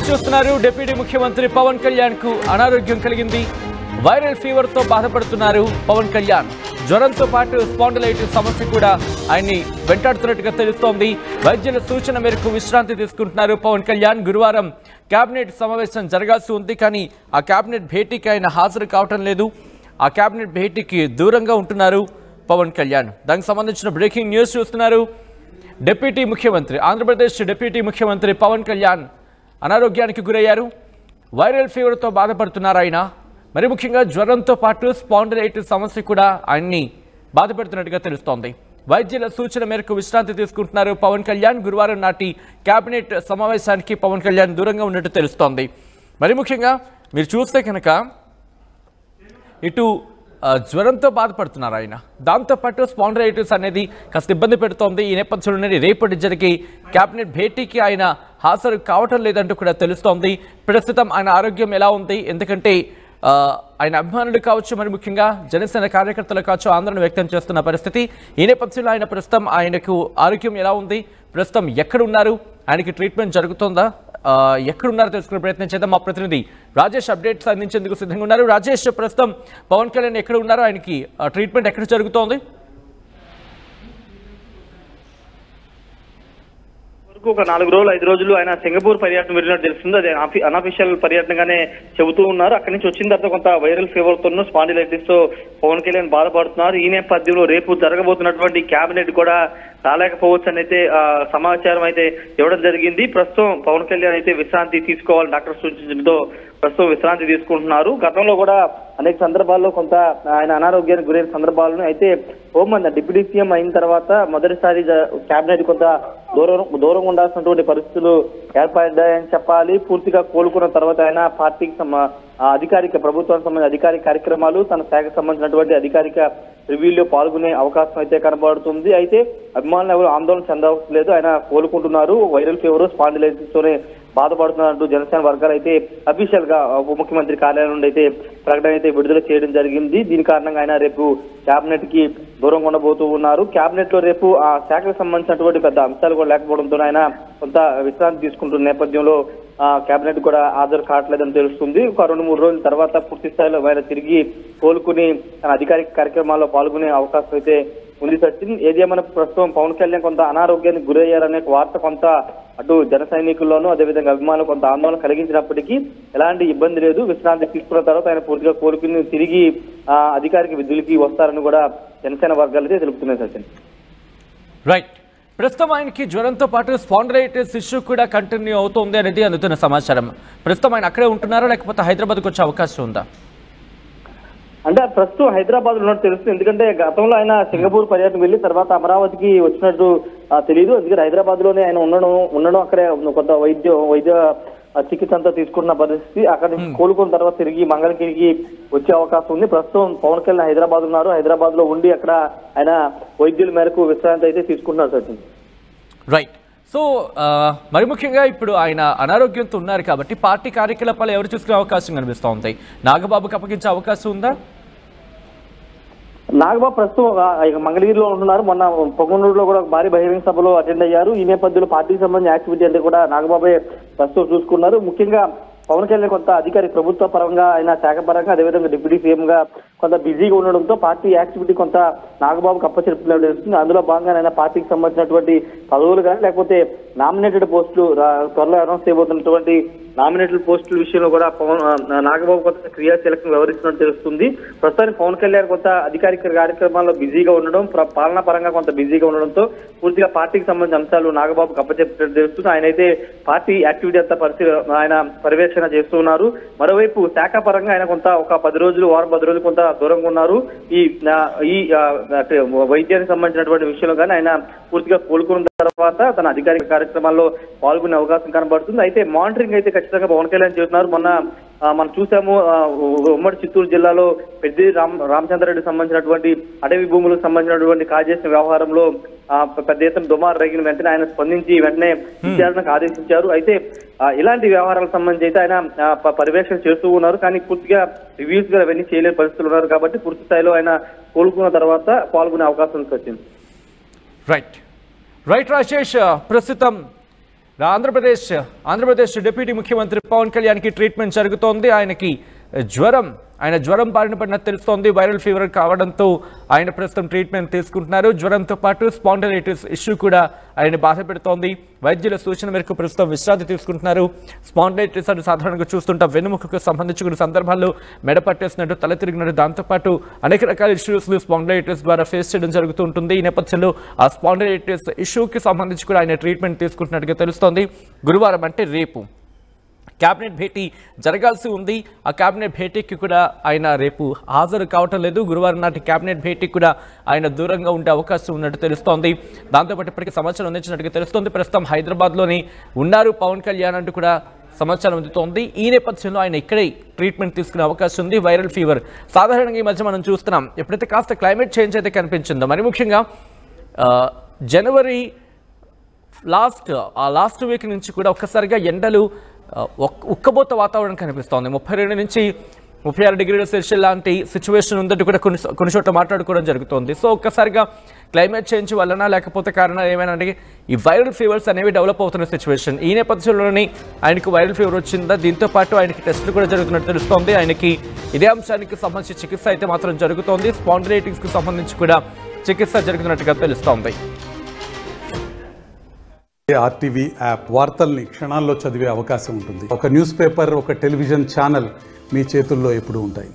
News చూస్తున్నారు. Deputy ముఖ్యమంత్రి పవన్ కళ్యాణ్ కు అనారోగ్యం కలిగింది. వైరల్ ఫీవర్ తో బాధపడుతున్నారు పవన్ కళ్యాణ్. జ్వరంతో పాటు స్పాండిలైటిస్ సమస్య కూడా ఆయన్ని వెంటాడుతున్నట్టుగా తెలుస్తోంది. వైద్యుల సూచన మేరకు విశ్రాంతి తీసుకుంటున్నారు పవన్ కళ్యాణ్. గురువారం కేబినెట్ సమావేశం జరగాల్సి ఉంది, కానీ ఆ కేబినెట్ భేటీకి ఆయన హాజరు కావటం లేదు. ఆ కేబినెట్ భేటీకి దూరంగా ఉంటున్నారు పవన్ కళ్యాణ్. దానికి సంబంధించిన బ్రేకింగ్ న్యూస్ చూస్తున్నారు. డిప్యూటీ ముఖ్యమంత్రి, ఆంధ్రప్రదేశ్ డిప్యూటీ ముఖ్యమంత్రి పవన్ కళ్యాణ్ అనారోగ్యానికి గురయ్యారు. వైరల్ ఫీవర్తో బాధపడుతున్నారు ఆయన. మరి ముఖ్యంగా జ్వరంతో పాటు స్పాండిలైటిస్ సమస్య కూడా ఆయన్ని బాధపెడుతున్నట్టుగా తెలుస్తోంది. వైద్యుల సూచన మేరకు విశ్రాంతి తీసుకుంటున్నారు పవన్ కళ్యాణ్. గురువారం నాటి కేబినెట్ సమావేశానికి పవన్ కళ్యాణ్ దూరంగా ఉన్నట్టు తెలుస్తోంది. మరి ముఖ్యంగా మీరు చూస్తే కనుక ఇటు జ్వరంతో బాధపడుతున్నారు ఆయన, దాంతోపాటు స్పాండిలైటిస్ అనేది కాస్త ఇబ్బంది పెడుతోంది. ఈ నేపథ్యంలోనే రేపటి జరిగే కేబినెట్ భేటీకి ఆయన హాజరు కావటం లేదంటూ కూడా తెలుస్తోంది. ప్రస్తుతం ఆయన ఆరోగ్యం ఎలా ఉంది? ఎందుకంటే ఆయన అభిమానులు కావచ్చు, మరి ముఖ్యంగా జనసేన కార్యకర్తలు కావచ్చు ఆందోళన వ్యక్తం చేస్తున్న పరిస్థితి. ఈ నేపథ్యంలో ఆయన ప్రస్తుతం ఆయనకు ఆరోగ్యం ఎలా ఉంది, ప్రస్తుతం ఎక్కడున్నారు, ఆయనకి ట్రీట్మెంట్ జరుగుతుందా, ఎక్కడున్నారో తెలుసుకునే ప్రయత్నం చేద్దాం. మా ప్రతినిధి రాజేష్ అప్డేట్స్ అందించేందుకు సిద్ధంగా ఉన్నారు. రాజేష్, ప్రస్తుతం పవన్ కళ్యాణ్ ఎక్కడ ఉన్నారో, ఆయనకి ట్రీట్మెంట్ ఎక్కడ జరుగుతోంది? ఒక 4 రోజులు 5 రోజులు ఆయన సింగపూర్ పర్యటన వెళ్ళినట్టు తెలుస్తుంది. అది అన్అఫీషియల్ పర్యటనగానే చెబుతూ ఉన్నారు. అక్కడి నుంచి వచ్చిన తర్వాత కొంత వైరల్ ఫీవర్ తోనూ స్పాండిలైటిస్ తో పవన్ కళ్యాణ్ బాధపడుతున్నారు. ఈ నేపథ్యంలో రేపు జరగబోతున్నటువంటి కేబినెట్ కూడా రాలేకపోవచ్చు అని అయితే సమాచారం అయితే ఇవ్వడం జరిగింది. ప్రస్తుతం పవన్ కళ్యాణ్ అయితే విశ్రాంతి తీసుకోవాలని డాక్టర్ సూచించడంతో ప్రస్తుతం విశ్రాంతి తీసుకుంటున్నారు. గతంలో కూడా అనేక సందర్భాల్లో కొంత ఆయన అనారోగ్యానికి గురైన సందర్భాలను అయితే డిప్యూటీ సీఎం అయిన తర్వాత మొదటిసారి కేబినెట్ కొంత దూరంగా ఉండాల్సినటువంటి పరిస్థితులు ఏర్పడ్డాయని చెప్పాలి. పూర్తిగా కోలుకున్న తర్వాత ఆయన పార్టీకి అధికారిక ప్రభుత్వానికి సంబంధించిన అధికారిక కార్యక్రమాలు, తన శాఖకు సంబంధించినటువంటి అధికారిక రివ్యూలో పాల్గొనే అవకాశం అయితే కనబడుతుంది. అయితే అభిమానులు ఎవరు ఆందోళన చెందవలేదు, ఆయన కోలుకుంటున్నారు. వైరల్ ఫీవర్ స్పాండిలైటిస్ తోనే బాధపడుతున్నట్టు జనసేన వర్గాలు అయితే అఫీషియల్ గా ఉప ముఖ్యమంత్రి కార్యాలయం నుండి అయితే ప్రకటన అయితే విడుదల చేయడం జరిగింది. దీని కారణంగా ఆయన రేపు కేబినెట్ కి దూరంగా ఉండబోతూ ఉన్నారు. కేబినెట్ లో రేపు ఆ శాఖకు సంబంధించినటువంటి పెద్ద అంశాలు కూడా లేకపోవడంతో ఆయన కొంత విశ్రాంతి తీసుకుంటున్న నేపథ్యంలో కేబినెట్ కూడా హాజరు కావట్లేదని తెలుస్తుంది. ఒక 2-3 రోజుల తర్వాత పూర్తి స్థాయిలో ఆయన తిరిగి కోలుకుని తన అధికారిక కార్యక్రమాల్లో పాల్గొనే అవకాశం అయితే ఉంది. సచిన్, ఏదేమైనా ప్రస్తుతం పవన్ కళ్యాణ్ కొంత అనారోగ్యానికి గురయ్యారనే వార్త కొంత అటు జన సైనికుల్లోనూ అదేవిధంగా అభిమానులు కొంత ఆందోళన కలిగించినప్పటికీ ఎలాంటి ఇబ్బంది లేదు. విశ్రాంతి తీసుకున్న తర్వాత ఆయన పూర్తిగా కోలుకుని తిరిగి అధికారిక విధులకి వస్తారని కూడా జనసేన వర్గాలు అయితే తెలుపుతున్నాయి. సచిన్, రైట్. ప్రస్తుతం ఆయనకి జ్వరంతో పాటు స్పాండిలైటిస్ ఇష్యూ కూడా కంటిన్యూ అవుతుంది అనేది అందుతున్న సమాచారం. ప్రస్తుతం ఆయన అక్కడే ఉంటున్నారా, లేకపోతే హైదరాబాద్కి వచ్చే అవకాశం ఉందా? అంటే ప్రస్తుతం హైదరాబాద్ లో ఉన్నట్టు తెలుస్తుంది. ఎందుకంటే గతంలో ఆయన సింగపూర్ పర్యటన వెళ్లి తర్వాత అమరావతికి వచ్చినట్టు తెలియదు. ఎందుకంటే హైదరాబాద్ లోనే ఆయన ఉండడం అక్కడే కొంత వైద్య చికిత్స అంతా తీసుకున్న పరిస్థితి. అక్కడ నుంచి కోలుకున్న తర్వాత తిరిగి మంగళగిరికి వచ్చే అవకాశం ఉంది. ప్రస్తుతం పవన్ కళ్యాణ్ హైదరాబాద్ ఉన్నారు. హైదరాబాద్ లో ఉండి అక్కడ ఆయన వైద్యుల మేరకు విశ్రాంతి అయితే తీసుకుంటున్నారు. సచిన్, రైట్. సో మరి ముఖ్యంగా ఇప్పుడు ఆయన అనారోగ్యంతో ఉన్నారు కాబట్టి పార్టీ కార్యకలాపాలు ఎవరు చూసుకునే అవకాశం కనిపిస్తూ ఉంది? నాగబాబుకి అప్పగించే అవకాశం ఉందా? నాగబాబు ప్రస్తుతం మంగళగిరిలో ఉంటున్నారు. మొన్న పొంగనూరులో కూడా భారీ బహిరంగ సభలో అటెండ్ అయ్యారు. ఈ నేపథ్యంలో పార్టీకి సంబంధించిన యాక్టివిటీ అంటే కూడా నాగబాబే ప్రస్తుతం చూసుకున్నారు. ముఖ్యంగా పవన్ కళ్యాణ్ కొంత అధికారి ప్రభుత్వ పరంగా ఆయన శాఖ పరంగా అదేవిధంగా డిప్యూటీ సీఎం గా కొంత బిజీగా ఉండడంతో పార్టీ యాక్టివిటీ కొంత నాగబాబుకు అప్పచెప్పినట్టు తెలుస్తుంది. అందులో భాగంగా ఆయన పార్టీకి సంబంధించినటువంటి పదవులు కానీ లేకపోతే నామినేటెడ్ పోస్టులు త్వరలో అనౌన్స్ చేయబోతున్నటువంటి నామినేటెడ్ పోస్టుల విషయంలో కూడా నాగబాబు కొంత క్రియాశీలకంగా వ్యవహరిస్తున్నట్టు తెలుస్తుంది. ప్రస్తుతానికి పవన్ కళ్యాణ్ కొంత అధికారిక కార్యక్రమాల్లో బిజీగా ఉండడం, పాలనా పరంగా కొంత బిజీగా ఉండడంతో పూర్తిగా పార్టీకి సంబంధించిన అంశాలు నాగబాబుకు అప్పచెప్పినట్టు తెలుస్తుంది. ఆయన అయితే పార్టీ యాక్టివిటీ అంతా ఆయన పర్యవేక్షణ చేస్తూ ఉన్నారు. మరోవైపు శాఖ పరంగా ఆయన కొంత ఒక 10 రోజులు 10 రోజులు కొంత దూరంగా ఉన్నారు. ఈ వైద్యానికి సంబంధించినటువంటి విషయంలో కానీ ఆయన పూర్తిగా కోలుకున్న తర్వాత తన అధికారిక కార్యక్రమాల్లో పాల్గొనే అవకాశం కనబడుతుంది. అయితే మానిటరింగ్ అయితే ఖచ్చితంగా పవన్ కళ్యాణ్ చేస్తున్నారు. మనం చూసాము ఉమ్మడి చిత్తూరు జిల్లాలో పెద్ది రామచంద్రారెడ్డికి సంబంధించినటువంటి అటవీ భూములకు సంబంధించినటువంటి కాజేసిన వ్యవహారంలో పెద్ద ఎత్తున దుమారు రేగిన వెంటనే ఆయన స్పందించి వెంటనే విచారణకు ఆదేశించారు. అయితే ఇలాంటి వ్యవహారాలకు సంబంధించి అయితే ఆయన పర్యవేక్షణ చేస్తూ ఉన్నారు. కానీ పూర్తిగా రివ్యూస్ గా అవన్నీ చేయలేని పరిస్థితులు ఉన్నారు కాబట్టి పూర్తి స్థాయిలో ఆయన కోలుకున్న తర్వాత పాల్గొనే అవకాశం వచ్చింది. రైట్ రాజేష్, ప్రస్తుతం ఆంధ్రప్రదేశ్ డిప్యూటీ ముఖ్యమంత్రి పవన్ కళ్యాణ్కి ట్రీట్మెంట్ జరుగుతోంది. ఆయన జ్వరం బారిన పడినట్టు తెలుస్తోంది. వైరల్ ఫీవర్ కావడంతో ఆయన ప్రస్తుతం ట్రీట్మెంట్ తీసుకుంటున్నారు. జ్వరంతో పాటు స్పాండిలైటిస్ ఇష్యూ కూడా ఆయన బాధ పెడుతోంది. వైద్యుల సూచన మేరకు ప్రస్తుతం విశ్రాంతి తీసుకుంటున్నారు. స్పాండిలైటిస్ అని సాధారణంగా చూస్తుంటాం. వెన్నుముకకు సంబంధించిన సందర్భాల్లో మెడ పట్టేసినట్టు, తల తిరిగినట్టు, దాంతోపాటు అనేక రకాల ఇష్యూస్ స్పాండిలైటిస్ ద్వారా ఫేస్ చేయడం జరుగుతూ ఉంటుంది. ఈ నేపథ్యంలో ఆ స్పాండిలైటిస్ ఇష్యూకి సంబంధించి కూడా ఆయన ట్రీట్మెంట్ తీసుకుంటున్నట్టుగా తెలుస్తోంది. గురువారం అంటే రేపు క్యాబినెట్ భేటీ జరగాల్సి ఉంది. ఆ క్యాబినెట్ భేటీకి కూడా ఆయన రేపు హాజరు కావటం లేదు. గురువారం నాటి క్యాబినెట్ భేటీకి కూడా ఆయన దూరంగా ఉండే అవకాశం ఉన్నట్టు తెలుస్తోంది. దాంతోపాటు ఇప్పటికీ సమాచారం అందించినట్టుగా తెలుస్తోంది. ప్రస్తుతం హైదరాబాద్లోని ఉన్నారు పవన్ కళ్యాణ్ అంటూ కూడా సమాచారం అందుతోంది. ఈ నేపథ్యంలో ఆయన ఇక్కడే ట్రీట్మెంట్ తీసుకునే అవకాశం ఉంది. వైరల్ ఫీవర్ సాధారణంగా ఈ మధ్య మనం చూస్తున్నాం. ఎప్పుడైతే కాస్త క్లైమేట్ చేంజ్ అయితే కనిపించిందో, మరి ముఖ్యంగా జనవరి లాస్ట్ వీక్ నుంచి కూడా ఒక్కసారిగా ఎండలు ఉక్కబోత వాతావరణం కనిపిస్తోంది. 32 నుంచి 36 డిగ్రీల సెల్సియస్ లాంటి సిచ్యువేషన్ ఉందంటూ కూడా కొన్ని చోట్ల మాట్లాడుకోవడం జరుగుతోంది. సో ఒక్కసారిగా క్లైమేట్ చేంజ్ వలన లేకపోతే కారణాలు ఏమైనా అంటే ఈ వైరల్ ఫీవర్స్ అనేవి డెవలప్ అవుతున్న సిచ్యువేషన్. ఈ నేపథ్యంలోనే ఆయనకు వైరల్ ఫీవర్ వచ్చిందా, దీంతో పాటు ఆయనకి టెస్టులు కూడా జరుగుతున్నట్టు తెలుస్తోంది. ఆయనకి ఇదే అంశానికి సంబంధించి చికిత్స అయితే మాత్రం జరుగుతోంది. స్పాండిలైటిస్కి సంబంధించి కూడా చికిత్స జరుగుతున్నట్టుగా తెలుస్తోంది. ఆర్టీవీ యాప్ వార్తల్ని క్షణాల్లో చదివే అవకాశం ఉంటుంది. ఒక న్యూస్ పేపర్, ఒక టెలివిజన్ ఛానల్ మీ చేతుల్లో ఎప్పుడూ ఉంటాయి.